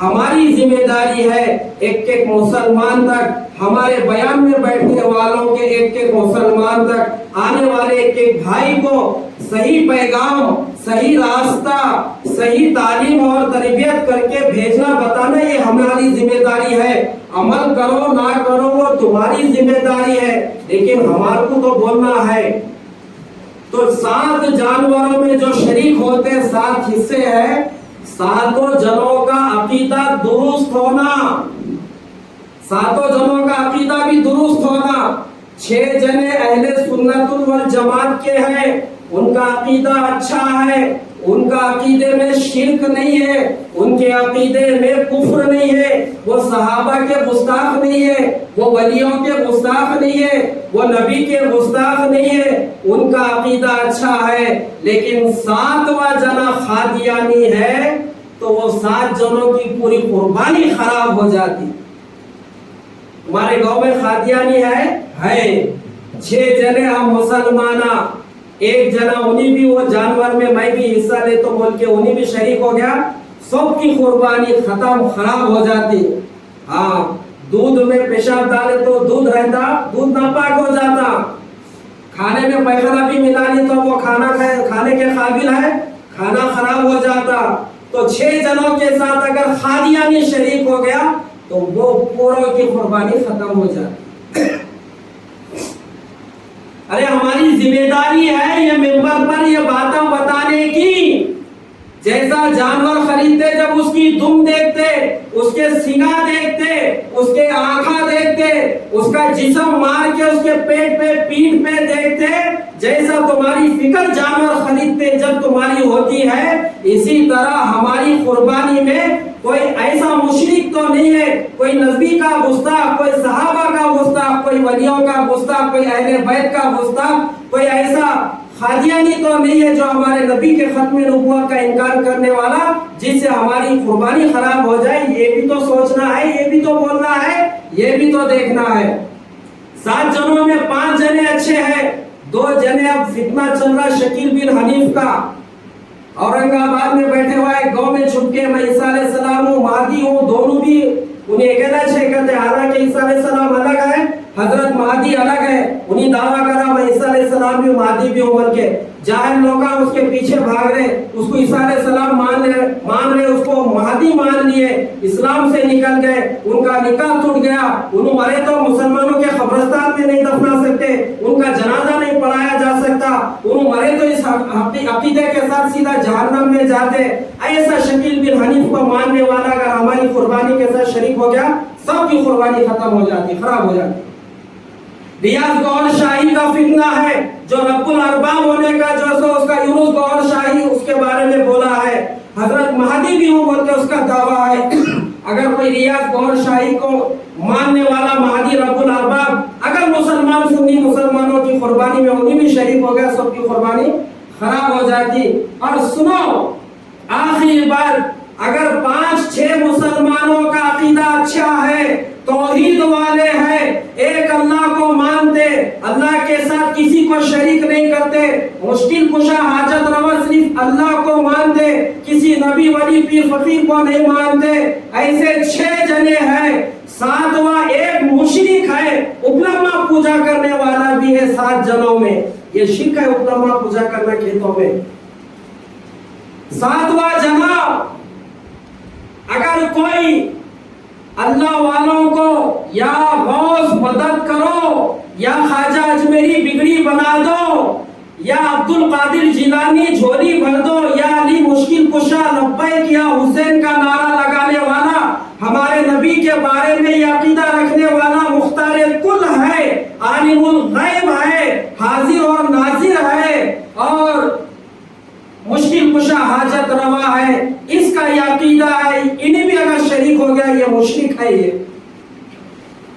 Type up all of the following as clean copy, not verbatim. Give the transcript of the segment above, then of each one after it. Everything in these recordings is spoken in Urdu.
ہماری ذمہ داری ہے ایک ایک مسلمان تک، ہمارے بیان میں بیٹھنے والوں کے ایک ایک مسلمان تک، آنے والے ایک ایک بھائی کو صحیح پیغام، صحیح راستہ، صحیح تعلیم اور تربیت کر کے بھیجنا، بتانا، یہ ہماری ذمہ داری ہے۔ عمل کرو نہ کرو وہ تمہاری ذمہ داری ہے، لیکن ہمارے کو تو بولنا ہے۔ تو 7 جانوروں میں جو شریک ہوتے 7 حصے ہیں، 7 جنوں کا عقیدہ درست ہونا، 7 جنوں کا عقیدہ بھی درست ہونا۔ 6 جنے اہل سنت والجماعت کے ہیں، ان کا عقیدہ اچھا ہے، ان کا عقیدے میں شرک نہیں ہے، ان کے عقیدے میں کفر نہیں ہے، وہ صحابہ کے گستاخ نہیں ہے، وہ ولیوں کے گستاخ نہیں ہے، وہ نبی کے گستاخ نہیں ہے، ان کا عقیدہ اچھا ہے۔ لیکن 7واں جنا قادیانی ہے تو وہ 7 جنوں کی پوری قربانی خراب ہو جاتی۔ ہمارے گاؤں میں قادیانی ہے 6 جنے ہم مسلمانہ، 1 جنا انہی بھی وہ جانور میں میں بھی حصہ لے تو بول کے انہی بھی شریک ہو گیا، سب کی قربانی ختم، خراب ہو جاتی۔ ہاں، دودھ میں پیشاب ڈالے تو دودھ رہتا، دودھ ناپاک ہو جاتا، کھانے میں پیخانہ بھی ملا لی تو وہ کھانے کے قابل ہے، کھانا خراب ہو جاتا۔ تو 6 جنوں کے ساتھ اگر قادیانی شریک ہو گیا تو وہ پوروں کی قربانی ختم ہو جاتی۔ ارے ہماری ذمہ داری ہے یہ ممبر پر یہ باتیں بتانے کی۔ جیسا جانور خریدتے جب اس کی دم دیکھتے، اس کے سینہ دیکھتے، اس کے آنکھیں دیکھتے، اس کا جسم مار کے اس کے پیٹ پہ پیٹھ پہ دیکھتے، جیسا تمہاری فکر جانور خریدتے جب تمہاری ہوتی ہے، اسی طرح ہماری قربانی میں کوئی ایسا مشرک تو نہیں ہے، کوئی نبی کا گستاخ، کوئی صحابہ کا گستاخ، کوئی ولیوں کا گستاخ، کوئی اہل بیت کا گستاخ، کوئی ایسا قادیانی تو نہیں ہے جو ہمارے نبی کے ختم نبوت کا انکار کرنے والا، جس سے ہماری قربانی خراب ہو جائے۔ یہ بھی تو سوچنا ہے، یہ بھی تو بولنا ہے، یہ بھی تو دیکھنا ہے۔ 7 جنوں میں 5 جنے اچھے ہیں، 2 جنے اب فتنہ چل رہا شکیل بن حنیف کا، اورنگ آباد میں بیٹھے ہوئے، گاؤں میں چھپ کے میں عیسیٰ علیہ السلام ہوں، مہدی ہوں، دونوں بھی انہیں اکیلا کہتے ہیں، حالانکہ عیسیٰ علیہ السلام الگ ہے، حضرت مہدی الگ ہے، انہیں دعویٰ کرا میں عیسیٰ علیہ السلام بھی مہدی بھی ہوں بول کے۔ جاہل لوگ اس کے پیچھے بھاگ رہے، اس کو عیسیٰ علیہ السلام مان رہے، اس کو مہدی مان لیے، اسلام سے نکل گئے، ان کا نکاح ٹوٹ گیا، انہوں مرے تو مسلمانوں کے قبرستان میں نہیں دفنا سکتے، ان کا جنازہ نہیں پڑھایا جا سکتا، انہوں مرے تو اس عقیدے کے ساتھ سیدھا جہنم میں جاتے۔ ایسا شکیل بن حنیف کو ماننے والا اگر ہماری قربانی کے ساتھ شریک ہو گیا، سب کی قربانی ختم ہو جاتی، خراب ہو جاتی۔ ریاض گوہر شاہی کا فتنہ ہے، جو رب الارباب ہونے کا جو سو اس کا یونس گوہر شاہی اس کے بارے میں بولا ہے، حضرت مہدی بھی ہوں بول کے اس کا دعویٰ ہے۔ اگر کوئی ریاض گوہر شاہی کو ماننے والا مہدی رب الارباب اگر مسلمان سنی مسلمانوں کی قربانی میں انہی بھی شریک ہو گیا، سب کی قربانی خراب ہو جاتی۔ اور سنو آخری بات، اگر 5-6 مسلمانوں کا عقیدہ اچھا ہے، توحید والے ہیں، ایک اللہ کو مانتے، اللہ کے ساتھ کسی کو شریک نہیں کرتے، مشکل کشا حاجت روا صرف اللہ کو مانتے، کسی نبی ولی پیر فقیر کو نہیں مانتے، ایسے 6 جنے ہیں۔ 7واں ایک مشرک ہے، اپلما پوجا کرنے والا بھی ہے 7 جنوں میں، یہ شرک ہے اپلما پوجا کرنا کھیتوں میں۔ 7واں جنا اگر کوئی اللہ والوں کو یا غوث مدد کرو، یا خواجہ اجمیری بگڑی بنا دو، یا عبد القادر جیلانی جھولی بھر دو، یا علی مشکل کشا لبیک یا حسین کا نعرہ لگانے والا، ہمارے نبی کے بارے میں یہ عقیدہ رکھنے والا مختار کل ہے، عالم الغیب ہے، حاضر اور ناظر ہے، اور مشکل کشا حاجت روا ہے، اس کا یہ عقیدہ ہے، انہیں بھی اگر شریک ہو گیا یہ مشرک ہے۔ یہ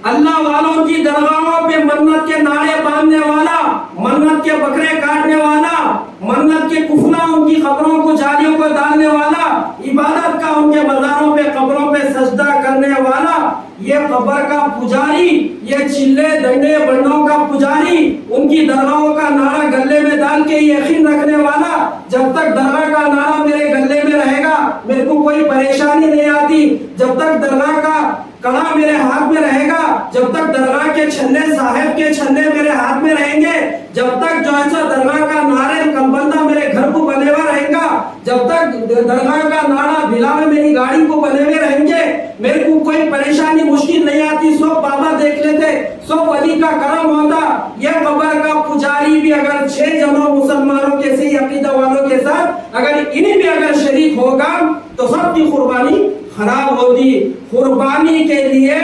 اللہ والوں کی درگاہوں پہ منت کے نعرے باندھنے والا، منت کے بکرے کاٹنے والا، منت کے کفلا ان کی قبروں کو جالیوں کو ڈالنے والا، عبادت کا ان کے مزاروں پہ قبروں پہ سجدہ کرنے والا، یہ قبر کا پجاری، یہ چلے ڈنڈے بنڈوں کا پجاری، ان کی درگاہوں کا نعرہ گلے میں ڈال کے یقین رکھنے والا، جب تک درگاہ کا نعرہ میرے گلے میں رہے گا میرے کو کوئی پریشانی نہیں آتی. جب تک درگاہ کا کڑا میرے ہاتھ میں رہے گا, جب تک درگاہ کے چھلے صاحب کے چھلے میرے ہاتھ میں رہیں گے, جب تک جو ہے درگاہ کا نعرہ کلبندہ میرے گھر کو بنے ہوا رہے گا, جب تک درگاہ کا نعرہ بھلا میں میری گاڑی کو بنے ہوئے رہیں گے, میرے کو کوئی پریشانی مشکل نہیں آتی. سب بابا دیکھ لیتے, سب ولی کا کرم ہوتا. یہ قبر کا پجاری بھی اگر 6 جنوں مسلمانوں کے صحیح عقیدہ والوں کے ساتھ اگر انہیں بھی اگر شریک ہوگا تو سب کی قربانی خراب ہوتی. قربانی کے لیے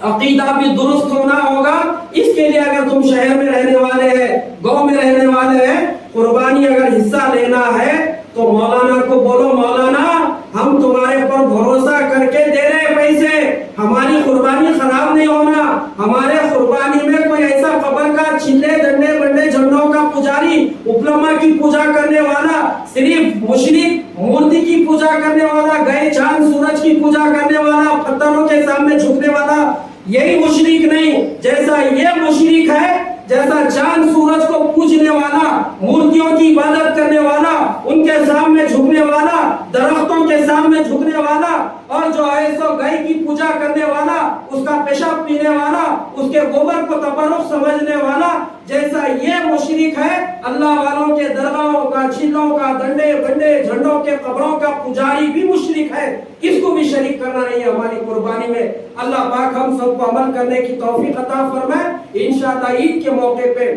عقیدہ بھی درست ہونا ہوگا. اس کے لیے اگر تم شہر میں رہنے والے ہیں, گاؤں میں رہنے والے ہیں, قربانی اگر حصہ لینا ہے تو مولانا کو بولو, مولانا ہم تمہارے پر بھروسہ کر کے دے رہے پیسے, ہماری قربانی خراب نہیں ہونا. ہمارے قربانی میں کوئی ایسا قبر کا چھلے ڈنڈے بنڈے جھنڈوں کا پجاری, اپلما کی پوجا کرنے والا, صرف مشرک مورتی کی پوجا کرنے والا, گئے چاند سورج کی پوجا کرنے والا, پتھروں کے سامنے جھکنے والا, یہی مشرک نہیں. جیسا یہ مشرک ہے, جیسا چاند سورج کو پوجنے والا, مورتیوں کی عبادت کرنے والا, ان کے سامنے جھکنے والا, درختوں کے سامنے جھکنے والا, اور جو ہے سو گائے کی پوجا کرنے والا, اس کا پیشاب پینے والا, اس کے گوبر کو تبرک سمجھنے والا, جیسا یہ مشرک ہے, اللہ والوں کے درگاہوں کا, چھلوں کا, ڈنڈے بنڈے جھنڈوں کے قبروں کا پجاری بھی مشرک ہے. اس کو بھی شریک کرنا نہیں ہے ہماری قربانی میں. اللہ پاک ہم سب کو عمل کرنے کی توفیق عطا فرمائے. انشاءاللہ عید کے موقع پہ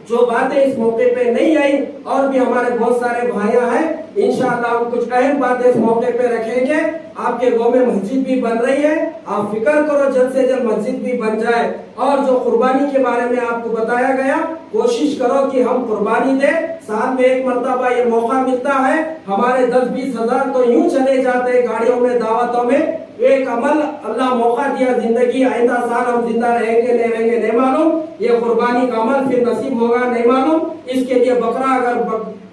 جو باتیں اس موقع پہ نہیں آئی, اور بھی ہمارے بہت سارے بھائیاں ہیں, انشاءاللہ ہم کچھ اہم باتیں اس موقع پہ رکھیں گے. آپ کے گاؤں میں مسجد بھی بن رہی ہے, آپ فکر کرو جلد سے جلد مسجد بھی بن جائے. اور جو قربانی کے بارے میں آپ کو بتایا گیا, کوشش کرو کہ ہم قربانی دیں. سال میں ایک مرتبہ یہ موقع ملتا ہے, ہمارے 10-20 ہزار تو یوں چلے جاتے گاڑیوں میں, دعوتوں میں. ایک عمل اللہ موقع دیا زندگی, آئندہ سال ہم زندہ رہیں گے نہیں رہیں گے نہیں معلوم, یہ قربانی کا عمل پھر نصیب ہوگا نہیں معلوم. اس کے لیے بکرا اگر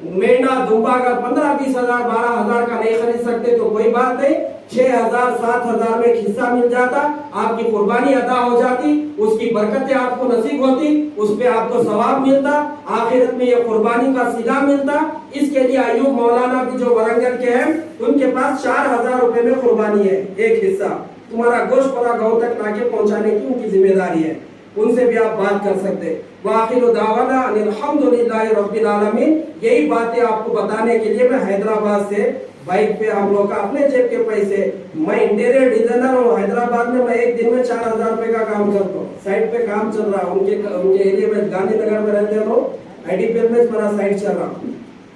مینڈا دمبا اگر 15-20 ہزار 12 ہزار کا نہیں خرید سکتے تو کوئی بات نہیں, 6,000-7,000 میں ایک حصہ مل جاتا, آپ کی قربانی ادا ہو جاتی, اس کی برکتیں آپ کو نصیب ہوتی, اس پہ آپ کو ثواب ملتا, آخرت میں یہ قربانی کا صلہ ملتا. اس کے لیے ایوب مولانا بھی جو ورنگل کے ہیں, ان کے پاس 4,000 روپے میں قربانی ہے, ایک حصہ. تمہارا گوشت پورا گاؤں تک لا کے پہنچانے کی ان کی ذمہ داری ہے, ان سے بھی آپ بات کر سکتے. وآخر دعوانا ان الحمدللہ رب العالمین. یہی باتیں آپ کو بتانے کے لیے میں حیدرآباد سے بائک پہ ہم لوگ کا اپنے جیب کے پیسے, میں انٹیریئر ڈیزائنر ہوں حیدرآباد میں ایک دن میں 4,000 روپے کا کام کرتا ہوں. سائٹ پہ کام چل رہا, ان کے ایریا میں گاندھی نگر میں رہتے ہیں لوگ, IDPL میں میرا سائٹ چل رہا.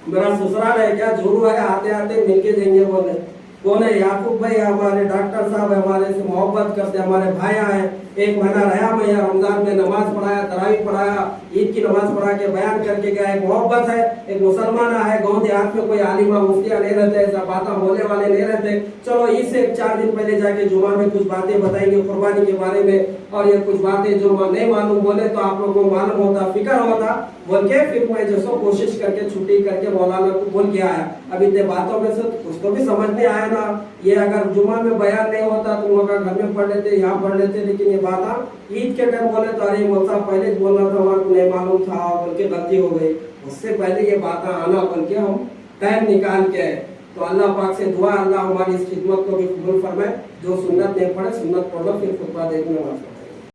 میرا سسرال ہے کیا جھورو ہے, آتے آتے مل کے دیں گے. بولے کون ہے؟ یعقوب بھائی ہمارے ڈاکٹر صاحب ہمارے سے محبت کرتے, ہمارے بھائیاں ہیں. 1 مہینہ رہا میں یہاں, رمضان میں نماز پڑھایا, تراویح پڑھایا, عید کی نماز پڑھا کے بیان کر کے گیا. ایک محبت ہے, ایک مسلمان ہے. گاؤں دیہات میں کوئی عالمہ مفتیاں نہیں رہتے, ایسا باتیں بولنے والے نہیں رہتے. چلو عید سے 4 دن پہلے جا کے جمعہ میں کچھ باتیں بتائیں گے قربانی کے بارے میں, اور یہ کچھ باتیں جو نہیں معلوم بولے تو آپ لوگوں کو معلوم ہوتا, فکر ہوتا بول کے. پھر میں جو سو کوشش کر کے چھٹی کر کے مولانا کو بول کے آیا. اب اتنے باتوں میں سے اس کو بھی سمجھ میں آیا نا, یہ اگر جمعہ میں بیان نہیں ہوتا تو وہ گھر میں پڑھ لیتے, یہاں پڑھ لیتے. لیکن یہ بات عید کے ٹائم بولے تو ارے مولتا پہلے بولنا تھا, ہمارے کو نہیں معلوم تھا بول کے غلطی ہو گئی. اس سے پہلے یہ باتیں آنا بول کے ہم ٹائم نکال کے آئے. تو اللہ پاک سے دعا اللہ ہماری اس خدمت کو بھی قبول فرمائے. جو سنت نہیں پڑھے سنت پڑھ لو, پھر خطبہ دیکھنے والا.